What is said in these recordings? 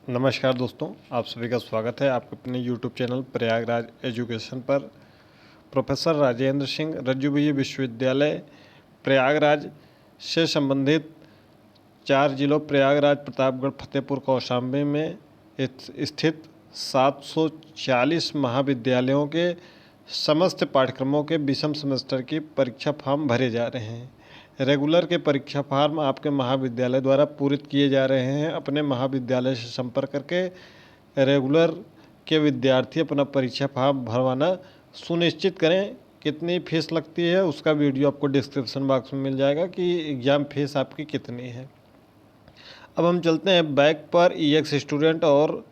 नमस्कार दोस्तों, आप सभी का स्वागत है आपके अपने यूट्यूब चैनल प्रयागराज एजुकेशन पर। प्रोफेसर राजेंद्र सिंह रज्जुबीय विश्वविद्यालय प्रयागराज से संबंधित 4 जिलों प्रयागराज, प्रतापगढ़, फतेहपुर, कौशाम्बी में स्थित 740 महाविद्यालयों के समस्त पाठ्यक्रमों के विषम सेमेस्टर की परीक्षा फॉर्म भरे जा रहे हैं। रेगुलर के परीक्षा फॉर्म आपके महाविद्यालय द्वारा पूरित किए जा रहे हैं। अपने महाविद्यालय से संपर्क करके रेगुलर के विद्यार्थी अपना परीक्षा फॉर्म भरवाना सुनिश्चित करें। कितनी फीस लगती है उसका वीडियो आपको डिस्क्रिप्शन बॉक्स में मिल जाएगा कि एग्ज़ाम फीस आपकी कितनी है। अब हम चलते हैं बैक पर ईएक्स स्टूडेंट और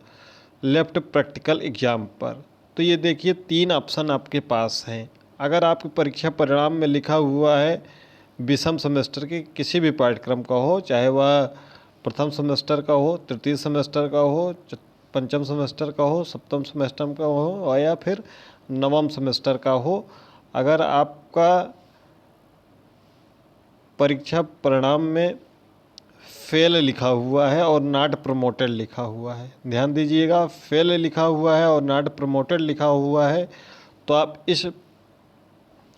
लेफ्ट प्रैक्टिकल एग्ज़ाम पर। तो ये देखिए 3 ऑप्शन आपके पास हैं। अगर आपके परीक्षा परिणाम में लिखा हुआ है विषम सेमेस्टर के किसी भी पाठ्यक्रम का हो, चाहे वह प्रथम सेमेस्टर का हो, तृतीय सेमेस्टर का हो, पंचम सेमेस्टर का हो, सप्तम सेमेस्टर का हो और या फिर नवम सेमेस्टर का हो, अगर आपका परीक्षा परिणाम में फेल लिखा हुआ है और नॉट प्रमोटेड लिखा हुआ है, ध्यान दीजिएगा, फेल लिखा हुआ है और नॉट प्रमोटेड लिखा हुआ है, तो आप इस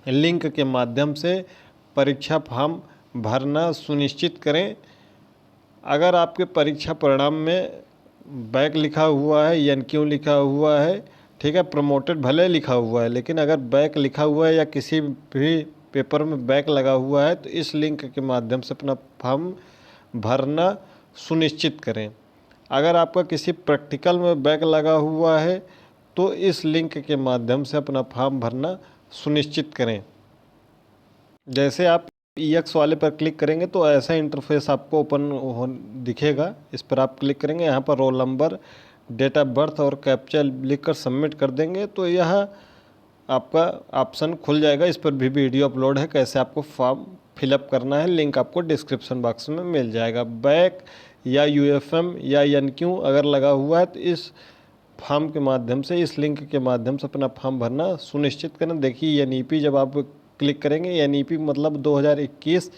लिंक के माध्यम से परीक्षा फॉर्म भरना सुनिश्चित करें। अगर आपके परीक्षा परिणाम में बैक लिखा हुआ है, एनक्यू लिखा हुआ है, ठीक है, प्रमोटेड भले लिखा हुआ है, लेकिन अगर बैक लिखा हुआ है या किसी भी पेपर में बैक लगा हुआ है तो इस लिंक के माध्यम से अपना फॉर्म भरना सुनिश्चित करें। अगर आपका किसी प्रैक्टिकल में बैक लगा हुआ है तो इस लिंक के माध्यम से अपना फॉर्म भरना सुनिश्चित करें। जैसे आप ईएक्स वाले पर क्लिक करेंगे तो ऐसा इंटरफेस आपको ओपन दिखेगा। इस पर आप क्लिक करेंगे, यहाँ पर roll number, date of birth और कैप्चा लिखकर सबमिट कर देंगे तो यह आपका ऑप्शन खुल जाएगा। इस पर भी वीडियो अपलोड है कैसे आपको फॉर्म फिलअप करना है, लिंक आपको डिस्क्रिप्शन बॉक्स में मिल जाएगा। बैक या यूएफएम या एनक्यू अगर लगा हुआ है तो इस फॉर्म के माध्यम से, इस लिंक के माध्यम से अपना फॉर्म भरना सुनिश्चित करें। देखिए एनईपी जब आप क्लिक करेंगे, एनईपी मतलब 2021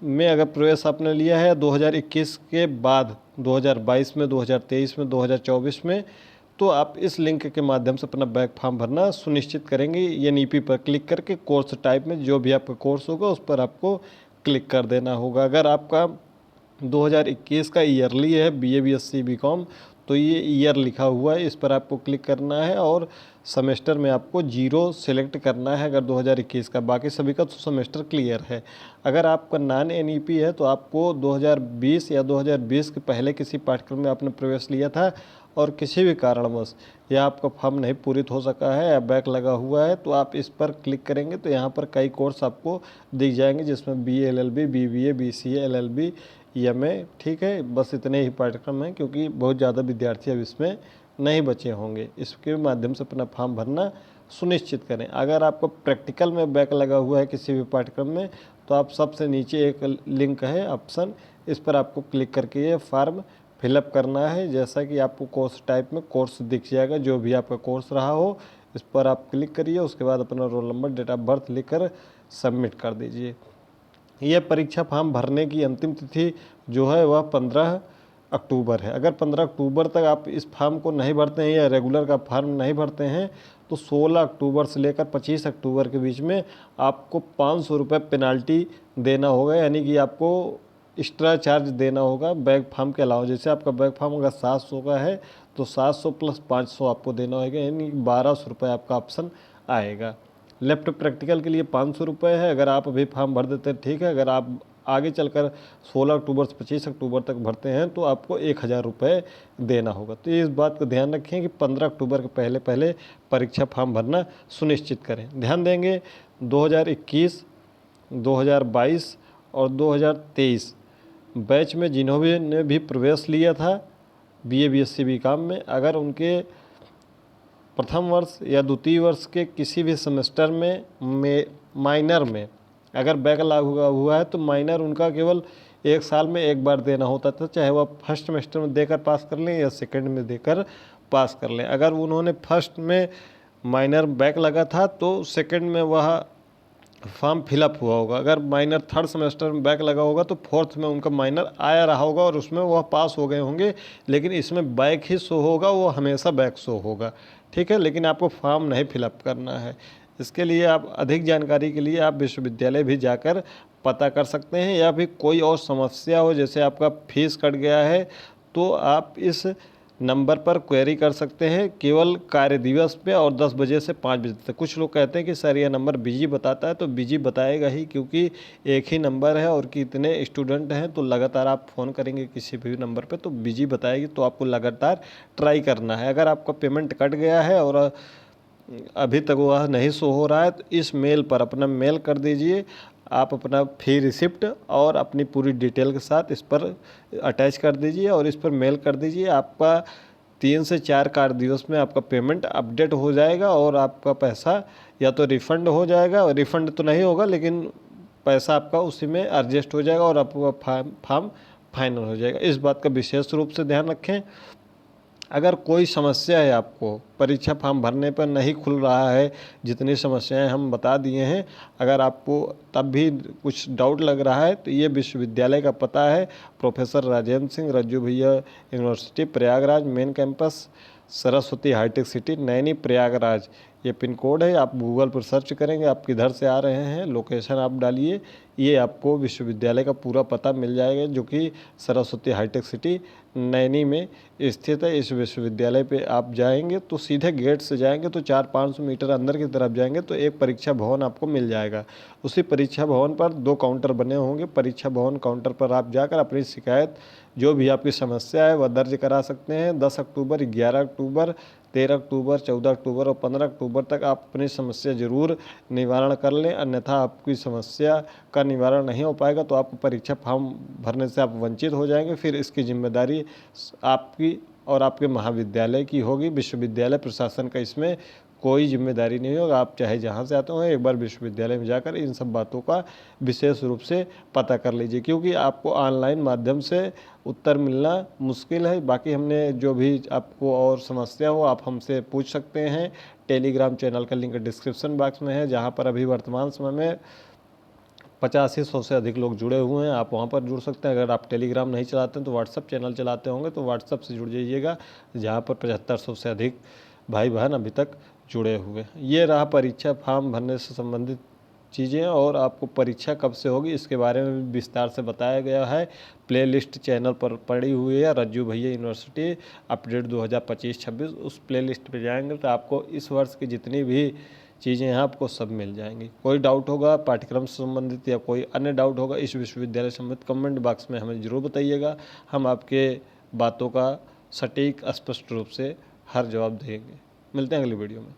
में अगर प्रवेश आपने लिया है, 2021 के बाद 2022 में, 2023 में, 2024 में, तो आप इस लिंक के माध्यम से अपना बैक फॉर्म भरना सुनिश्चित करेंगे। एनईपी पर क्लिक करके कोर्स टाइप में जो भी आपका कोर्स होगा उस पर आपको क्लिक कर देना होगा। अगर आपका 2021 का ईयरली है, बीए, बीएससी, बीकॉम, तो ये ईयर लिखा हुआ है, इस पर आपको क्लिक करना है और सेमेस्टर में आपको 0 सेलेक्ट करना है अगर 2021 का। बाकी सभी का तो सेमेस्टर क्लियर है। अगर आपका नॉन एनईपी है तो आपको 2020 या 2020 के पहले किसी पाठ्यक्रम में आपने प्रवेश लिया था और किसी भी कारणवश या आपका फॉर्म नहीं पूरित हो सका है या बैक लगा हुआ है तो आप इस पर क्लिक करेंगे तो यहाँ पर कई कोर्स आपको दिख जाएंगे, जिसमें BA, LLB, BBA, BCA, LLB, MA, ठीक है। बस इतने ही पाठ्यक्रम हैं क्योंकि बहुत ज़्यादा विद्यार्थी अब इसमें नहीं बचे होंगे। इसके माध्यम से अपना फॉर्म भरना सुनिश्चित करें। अगर आपको प्रैक्टिकल में बैक लगा हुआ है किसी भी पाठ्यक्रम में तो आप सबसे नीचे एक लिंक है ऑप्शन, इस पर आपको क्लिक करके ये फॉर्म फिलअप करना है। जैसा कि आपको कोर्स टाइप में कोर्स दिख जाएगा, जो भी आपका कोर्स रहा हो इस पर आप क्लिक करिए, उसके बाद अपना roll number, date of birth लिखकर सबमिट कर दीजिए। यह परीक्षा फॉर्म भरने की अंतिम तिथि जो है वह 15 अक्टूबर है। अगर 15 अक्टूबर तक आप इस फॉर्म को नहीं भरते हैं या रेगुलर का फॉर्म नहीं भरते हैं तो 16 अक्टूबर से लेकर 25 अक्टूबर के बीच में आपको 500 रुपये पेनाल्टी देना होगा, यानी कि आपको एक्स्ट्रा चार्ज देना होगा बैक फॉर्म के अलावा। जैसे आपका बैक फॉर्म अगर 700 का है तो 700 प्लस 500 आपको देना होगा, यानी 1200 रुपये आपका ऑप्शन आएगा। लेफ्ट प्रैक्टिकल के लिए 500 रुपये है। अगर आप अभी फॉर्म भर देते हैं ठीक है, अगर आप आगे चलकर 16 अक्टूबर से 25 अक्टूबर तक भरते हैं तो आपको 1000 रुपये देना होगा। तो इस बात को ध्यान रखें कि 15 अक्टूबर के पहले पहले परीक्षा फॉर्म भरना सुनिश्चित करें। ध्यान देंगे 2021, 2022 और 2023 बैच में जिन्होंने भी प्रवेश लिया था बीए, बीएससी, बीकॉम में, अगर उनके प्रथम वर्ष या द्वितीय वर्ष के किसी भी सेमेस्टर में माइनर में अगर बैक लगा हुआ है तो माइनर उनका केवल 1 साल में एक बार देना होता था, चाहे वह फर्स्ट सेमेस्टर में देकर पास कर लें या सेकंड में देकर पास कर लें। अगर उन्होंने फर्स्ट में माइनर बैक लगा था तो सेकंड में वह फॉर्म फिलअप हुआ होगा। अगर माइनर थर्ड सेमेस्टर में बैक लगा होगा तो फोर्थ में उनका माइनर आया रहा होगा और उसमें वह पास हो गए होंगे, लेकिन इसमें बैक ही शो होगा, वो हमेशा बैक शो होगा। ठीक है, लेकिन आपको फॉर्म नहीं फिलअप करना है। इसके लिए आप अधिक जानकारी के लिए आप विश्वविद्यालय भी जाकर पता कर सकते हैं, या फिर कोई और समस्या हो जैसे आपका फीस कट गया है तो आप इस नंबर पर क्वेरी कर सकते हैं केवल कार्य दिवस पे और 10 बजे से 5 बजे तक। कुछ लोग कहते हैं कि सर यह नंबर बिजी बताता है, तो बिजी बताएगा ही, क्योंकि एक ही नंबर है और कितने स्टूडेंट हैं, तो लगातार आप फ़ोन करेंगे किसी भी नंबर पे तो बिजी बताएगी, तो आपको लगातार ट्राई करना है। अगर आपका पेमेंट कट गया है और अभी तक वह नहीं शो हो रहा है तो इस मेल पर अपना मेल कर दीजिए, आप अपना फी रिसिप्ट और अपनी पूरी डिटेल के साथ इस पर अटैच कर दीजिए और इस पर मेल कर दीजिए। आपका 3 से 4 कार्य दिवस में आपका पेमेंट अपडेट हो जाएगा और आपका पैसा या तो रिफ़ंड हो जाएगा, और रिफ़ंड तो नहीं होगा लेकिन पैसा आपका उसी में एडजस्ट हो जाएगा और आपका फॉर्म फाइनल हो जाएगा। इस बात का विशेष रूप से ध्यान रखें। अगर कोई समस्या है, आपको परीक्षा फॉर्म भरने पर नहीं खुल रहा है, जितनी समस्याएं हम बता दिए हैं, अगर आपको तब भी कुछ डाउट लग रहा है तो ये विश्वविद्यालय का पता है professor Rajendra Singh Rajju Bhaiya university Prayagraj main campus, Saraswati hitech city, Naini Prayagraj. ये पिन कोड है, आप गूगल पर सर्च करेंगे, आप किधर से आ रहे हैं लोकेशन आप डालिए, ये आपको विश्वविद्यालय का पूरा पता मिल जाएगा, जो कि सरस्वती हाईटेक सिटी नैनी में स्थित है। इस विश्वविद्यालय पे आप जाएंगे तो सीधे गेट से जाएंगे तो 400-500 मीटर अंदर की तरफ जाएंगे तो एक परीक्षा भवन आपको मिल जाएगा। उसी परीक्षा भवन पर 2 काउंटर बने होंगे। परीक्षा भवन काउंटर पर आप जाकर अपनी शिकायत, जो भी आपकी समस्या है वह दर्ज करा सकते हैं। 10 अक्टूबर, 11 अक्टूबर, 13 अक्टूबर, 14 अक्टूबर और 15 अक्टूबर तक आप अपनी समस्या ज़रूर निवारण कर लें, अन्यथा आपकी समस्या का निवारण नहीं हो पाएगा तो आप परीक्षा फॉर्म भरने से आप वंचित हो जाएंगे। फिर इसकी जिम्मेदारी आपकी और आपके महाविद्यालय की होगी। विश्वविद्यालय प्रशासन का इसमें कोई जिम्मेदारी नहीं होगा। आप चाहे जहाँ से आते हो एक बार विश्वविद्यालय में जाकर इन सब बातों का विशेष रूप से पता कर लीजिए, क्योंकि आपको ऑनलाइन माध्यम से उत्तर मिलना मुश्किल है। बाकी हमने जो भी आपको और समस्या हो आप हमसे पूछ सकते हैं। टेलीग्राम चैनल का लिंक डिस्क्रिप्शन बॉक्स में है, जहाँ पर अभी वर्तमान समय में 85-100 से अधिक लोग जुड़े हुए हैं। आप वहाँ पर जुड़ सकते हैं। अगर आप टेलीग्राम नहीं चलाते हैं तो व्हाट्सअप चैनल चलाते होंगे तो व्हाट्सअप से जुड़ जाइएगा, जहाँ पर 7500 से अधिक भाई बहन अभी तक जुड़े हुए हैं। ये रहा परीक्षा फॉर्म भरने से संबंधित चीज़ें, और आपको परीक्षा कब से होगी इसके बारे में भी विस्तार से बताया गया है। प्लेलिस्ट चैनल पर पड़ी हुई है, रज्जू भैया यूनिवर्सिटी अपडेट 2025-26। उस प्लेलिस्ट पे जाएंगे तो आपको इस वर्ष की जितनी भी चीज़ें हैं आपको सब मिल जाएंगी। कोई डाउट होगा पाठ्यक्रम से संबंधित या कोई अन्य डाउट होगा इस विश्वविद्यालय से संबंधित, कमेंट बॉक्स में हमें ज़रूर बताइएगा। हम आपके बातों का सटीक स्पष्ट रूप से हर जवाब देंगे। मिलते हैं अगली वीडियो में।